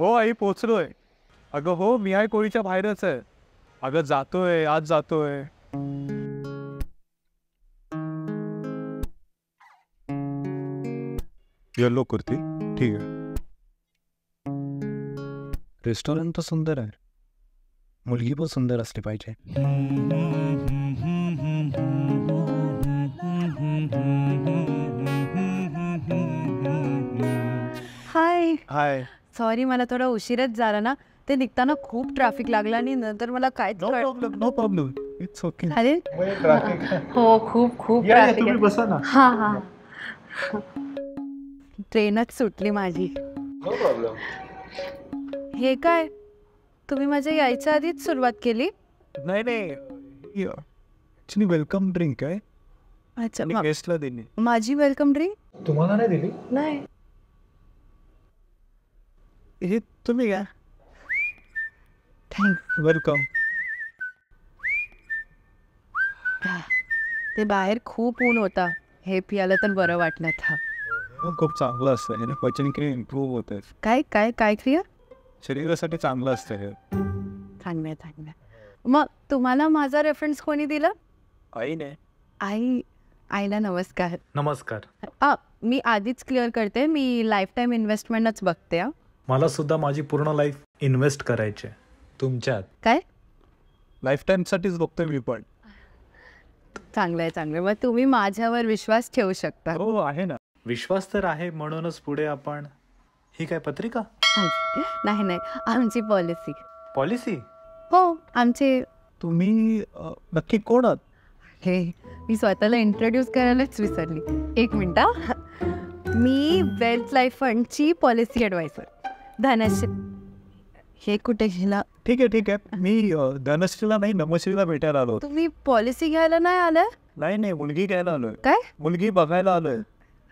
हो आई पोचलोय. अगं हो मी आहे कोळीच्या बाहेरच आहे. अगं जातोय आज जातोय. येलो कुर्ती ठीक आहे. रेस्टॉरंट तर सुंदर आहे. मुलगी पण सुंदर असली पाहिजे. हाय हाय. सॉरी मला थोडा उशीरच झाला ना. ते निघताना खूप ट्रॅफिक लागला आणि नंतर मला काय no problem no problem it's okay. अरे हो खूप खूप या ट्रॅफिक तुम्ही आहे. बसा ना. हा हा ट्रेनच सुटली माझी. No problem. हे काय तुम्ही माझ्या यायच्या आधीच सुरुवात केली? नाही नाही ॲक्च्युली वेलकम ड्रिंक आहे. अच्छा मी गेस्टला दिली. माझी वेलकम ड्रिंक तुम्हाला नाही दिली? नाही. हे तुम्ही घ्या. Thank welcome. ते बाहेर खूप ऊन होता. हे पियाला तर बरं वाटलं था. खूप चांगलं असतं हे. पचनक्रिया इम्प्रूव्ह होते. काय काय काय क्रिया? शरीरासाठी चांगलं असतं हे. चांगलं चांगलं. मग तुम्हाला माझा रेफरन्स कोणी दिला? आईने. आईला नमस्कार. नमस्कार. मी आधीच क्लिअर करते, मी लाईफ टाईम इन्व्हेस्टमेंटच बघते. मला सुद्धा माझी पूर्ण लाईफ इन्व्हेस्ट करायची आहे तुमच्यात. काय? लाईफ टाईमसाठीच बघतोय मी पण. चांगलं आहे चांगलं आहे. मग तुम्ही माझ्यावर विश्वास ठेवू शकता. हो आहे ना. विश्वास तर आहे म्हणूनच पुढे आपण. ही काय पत्रिका? नाही नाही आमची पॉलिसी. पॉलिसी? हो आमचे. तुम्ही नक्की कोण आहात? हे मी स्वतःला इंट्रोड्यूस करायलाच विसरली. एक मिनिट. मी वेल्थ लाईफ फंडची पॉलिसी ॲडवायझर धनश्री. हे कुठे गेला? ठीक आहे मी धनश्रीला नाही नमश्रीला भेटायला आलो. तुम्ही पॉलिसी घ्यायला नाही आलं? नाही नाही मुलगी घ्यायला आलोय. काय? मुलगी बघायला आलोय.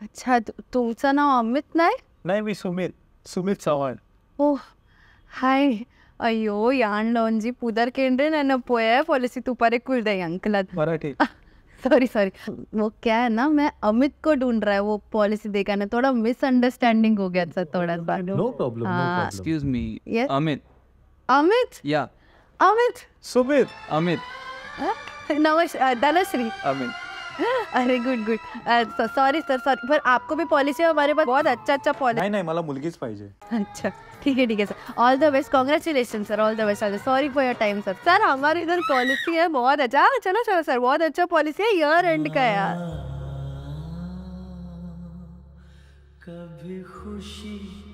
अच्छा तुमचं नाव अमित नाही? नाही मी सुमित चव्हाण. ओ हाय. अयो यान लॉन्जी पुदर केंद्र न पोया पॉलिसी तुम्हारे कुलदे अंकल. मराठी. सॉरी वो क्या है ना, मैं अमित को ढूंढ रहा है वो पॉलिसी देखा ना. थोड़ा मिसअंडरस्टैंडिंग हो गया था थोड़ा सा. No problem. Excuse me. Yes? Amit. Amit. Yeah. Amit. Sumit. Amit. नमस्कार धनश्री. Amit. अरे गुड. सॉरी सर सॉरी पर आपको भी पॉलिसी है हमारे पास बहुत अच्छा पॉलिसी. नाही मला मुलगीच पाहिजे. अच्छा ठीक है sir. All the best. Congratulation sir. All the best. Sorry for your time sir. Sir हमारे इधर पॉलिसी है बहुत अच्छा. चलो सर बहुत अच्छा पॉलिसी है. ईयर एंड का यार.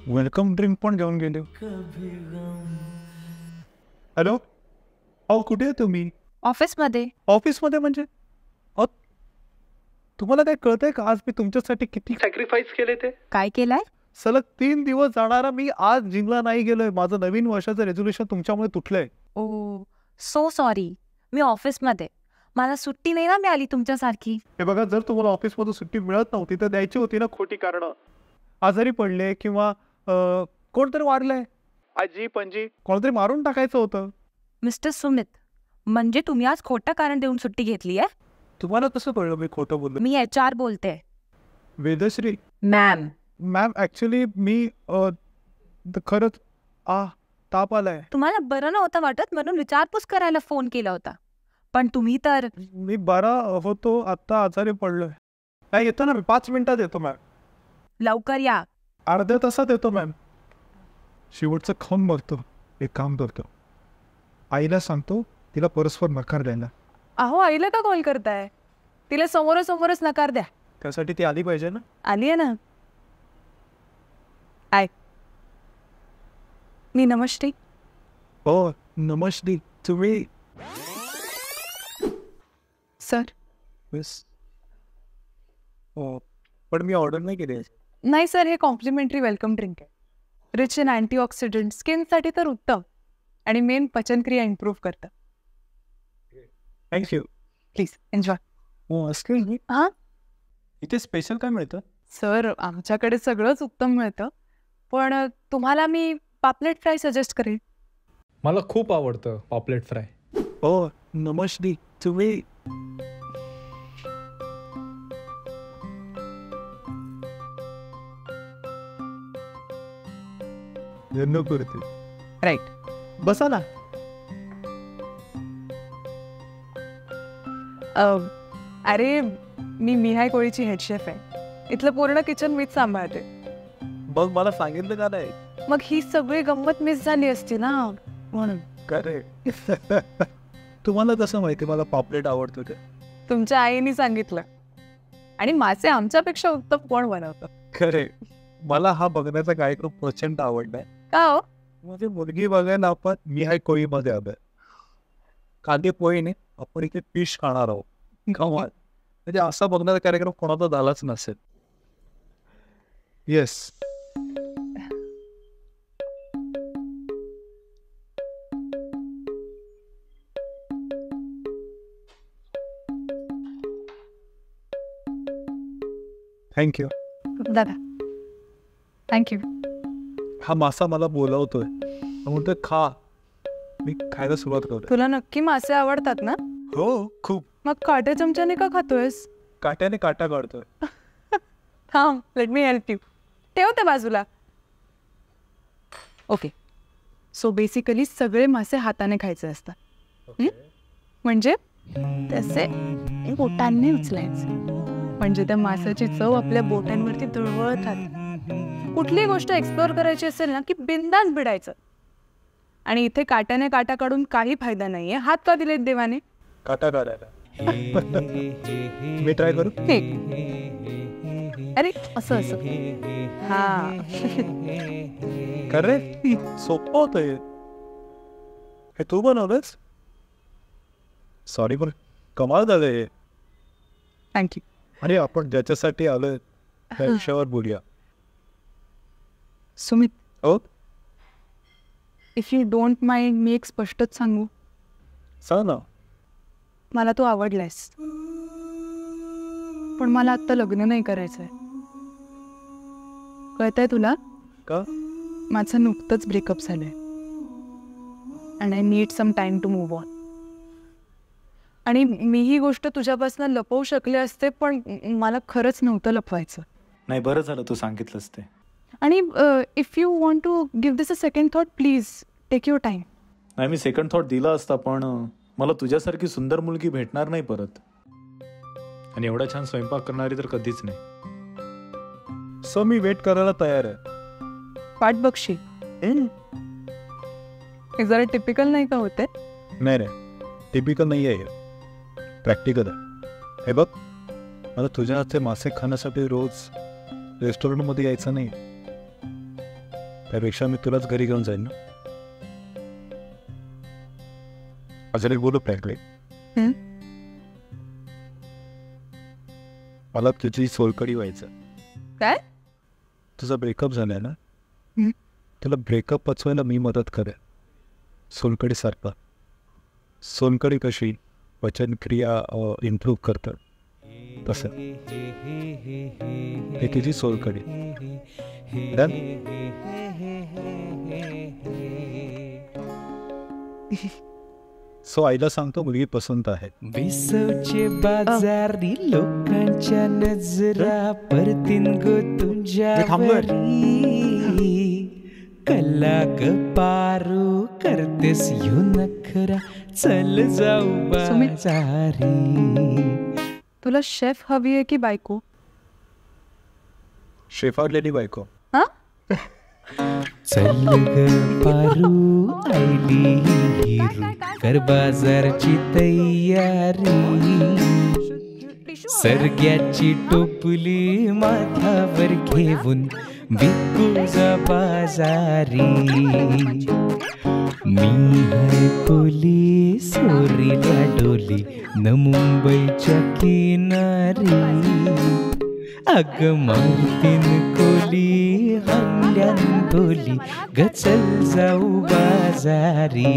वेलकम ड्रिंक पण घेऊन गेले. हॅलो अहो कुठे आहे तुम्ही? ऑफिसमध्ये. ऑफिसमध्ये म्हणजे तुम्हाला काय कळतंय का आज मी तुमच्यासाठी किती सॅक्रिफाईस केले ते? काय केलंय? सलग 3 दिवस जाणारा मी आज जिमला नाही गेलोय. माझं नवीन वर्षाचं रेझोल्युशन तुमच्यामुळे तुटलंय. ओ सो सॉरी. मी ऑफिसमध्ये. मला सुट्टी नाही ना मिळाली तुमच्यासारखी. हे बघा जर तुम्हाला ऑफिसमधून सुट्टी मिळत नव्हती तर द्यायची होती ना खोटी कारणं. आजारी पडले किंवा कोणतरी वारलंय, आजी पणजी कोणतरी मारून टाकायचं होतं. मिस्टर सुमित म्हणजे तुम्ही आज खोटं कारण देऊन सुट्टी घेतली आहे? तुम्हाला कसं कळलं मी खोटं बोललो? मी HR बोलते. वेदश्री मॅम ऍक्च्युली मी खरंच ताप आलाय. तुम्हाला बरं नव्हतं वाटत म्हणून विचारपूस करायला फोन केला होता. पण तुम्ही तर. मी बरा होतो आता आजारी पडलोय. काय येतो ना मी 5 मिनिटात येतो मॅम. लवकर या. अर्ध्या तासात येतो मॅम. शेवटचं खाऊन बघतो. एक काम करतो आईला सांगतो तिला परस्पर नकार द्यायला. अहो आईला का कॉल करताय? तिला समोरच नकार द्या. त्यासाठी ती आली पाहिजे ना. आली आहे ना. मी नमस्ते. हो नमस्ते. तुम्ही सर. पण मी ऑर्डर नाही केली. नाही सर हे कॉम्प्लिमेंटरी वेलकम ड्रिंक आहे. Rich in antioxidant. स्किनसाठी तर उत्तम आणि मेन पचनक्रिया इम्प्रूव्ह करतं. थँक्यू. Please enjoy. हो एक्सक्यूज मी. हां इथे स्पेशल काय मिळतं? सर आमच्याकडे सगळंच उत्तम मिळतं पण तुम्हाला मी पापलेट फ्राय सजेस्ट करेन. मला खूप आवडतं पॉपलेट फ्राय. हो नमस्ते. तुम्ही नको रे ते. राईट. बसा ना. अरे मी मिहाय कोळीची हेड शेफ आहे. इथलं पूर्ण किचन मीच सांभाळते. मग मला सांगितलं का नाही? मग ही सगळी गंमत मिस झाली असती ना म्हणून. करेक्ट. तुम्हाला कसं माहिती मला पापलेट आवडतो ते? तुमच्या आईने सांगितलं. आणि मासे आमच्यापेक्षा उत्तम कोण बनवतं? खरे. मला हा बघण्याचा कार्यक्रम प्रचंड आवडलाय. का हो? माझी मुलगी बघायला आपण मी हाय कोळीमध्ये आलोय. कांदे पोळीने आपण इथे फिश खाणार आहोत. कमाल. म्हणजे असा बघण्याचा कार्यक्रम कोणाचा झालाच नसेल. येस. थँक्यू. दादा थँक्यू. हा मासा मला बोलावतोय. म्हणतोय खा. मी खायला सुरुवात करतोय. तुला नक्की मासे आवडतात ना? हो खूप. मग काट्या चमच्याने का खातोयस? काट्याने काटा काढतोय. थांब, लेट मी हेल्प यू. ठेव ते बाजूला. ओके. सो बेसिकली सगळे मासे हाताने खायचे असतात. म्हणजे तसे बोटांनी उचलायचे. म्हणजे त्या माशाची चव आपल्या बोटांवरती धुळवळत राहते. कुठलीही गोष्ट एक्सप्लोअर करायची असेल ना की बिंदास भिडायचं. आणि इथे काट्याने काटा काढून काही फायदा नाहीये. हात का दिलेत देवाने? काटा काढायला. मी ट्राय करू? अरे असं असं. हा. खरे सोपं होत हे. तू बनवलंस? सॉरी पण कमाल झालंय. थँक्यू. आणि आपण ज्याच्यासाठी आलोय त्या विषयावर बोलूया. सुमित, हो इफ यू डोंट माइंड मी एक स्पष्टच सांगू. सांग ना. मला तू आवडलायस. पण मला आत्ता लग्न नाही करायचंय. कळतंय तुला? का? माझं नुकतंच ब्रेकअप झालंय. And I need some time to move on. आणि मी ही गोष्ट तुझ्यापासून लपवू शकले असते पण मला खरंच नव्हतं लपवायचं. नाही, बरं झालं तू सांगितलंस ते. आणि if you want to give this a second thought please take your time. नाही, मी सेकंड थॉट दिला असता पण मला तुझ्यासारखी सुंदर मुलगी भेटणार नाही परत. आणि एवढा छान स्वयंपाक करणारी तर कधीच नाही. सो मी वेट करायला तयार आहे. वाट बघशील. हे जरा टिपिकल नाही का होते? नाही रे, टिपिकल नाही आहे. प्रॅक्टिकल आहे. हे बघ, मला तुझ्या हातचे मासे खाण्यासाठी रोज रेस्टॉरंटमध्ये यायचं नाही. त्यापेक्षा मी तुलाच घरी घेऊन जाईन ना. अजून एक बोलू फ्रँकली. मला तुझी सोलकडी व्हायचं. काय? तुझा ब्रेकअप झालाय ना, तुला ब्रेकअप पचवायला मी मदत करेन. सोलकडी सारखा. सोलकडी कशी पचनक्रिया इम्प्रूव्ह करतात तसं हे तुझी सोलकडी. सो आईला सांगतो मुलगी पसंत आहे. विसवचे बाजारी लोकांच्या नजरा परतीन गो तुझ्यावरी. कल्ला ग पारू करतेस यू नखरा. चल जाऊ बाजारी. तुला शेफ हवी आहे की बायको? शेफावलेली बायको. चल ग पारू आईली हिरू कर बाजारची तयारी. सरग्याची टोपली माथावर घेऊन विकू जा बाजारी. मी हाय कोली सोरीला डोली न मुंबईच्या किनारी. अग मारतीन कोली हल्ल्यान बोली गचल जाऊ बाजारी.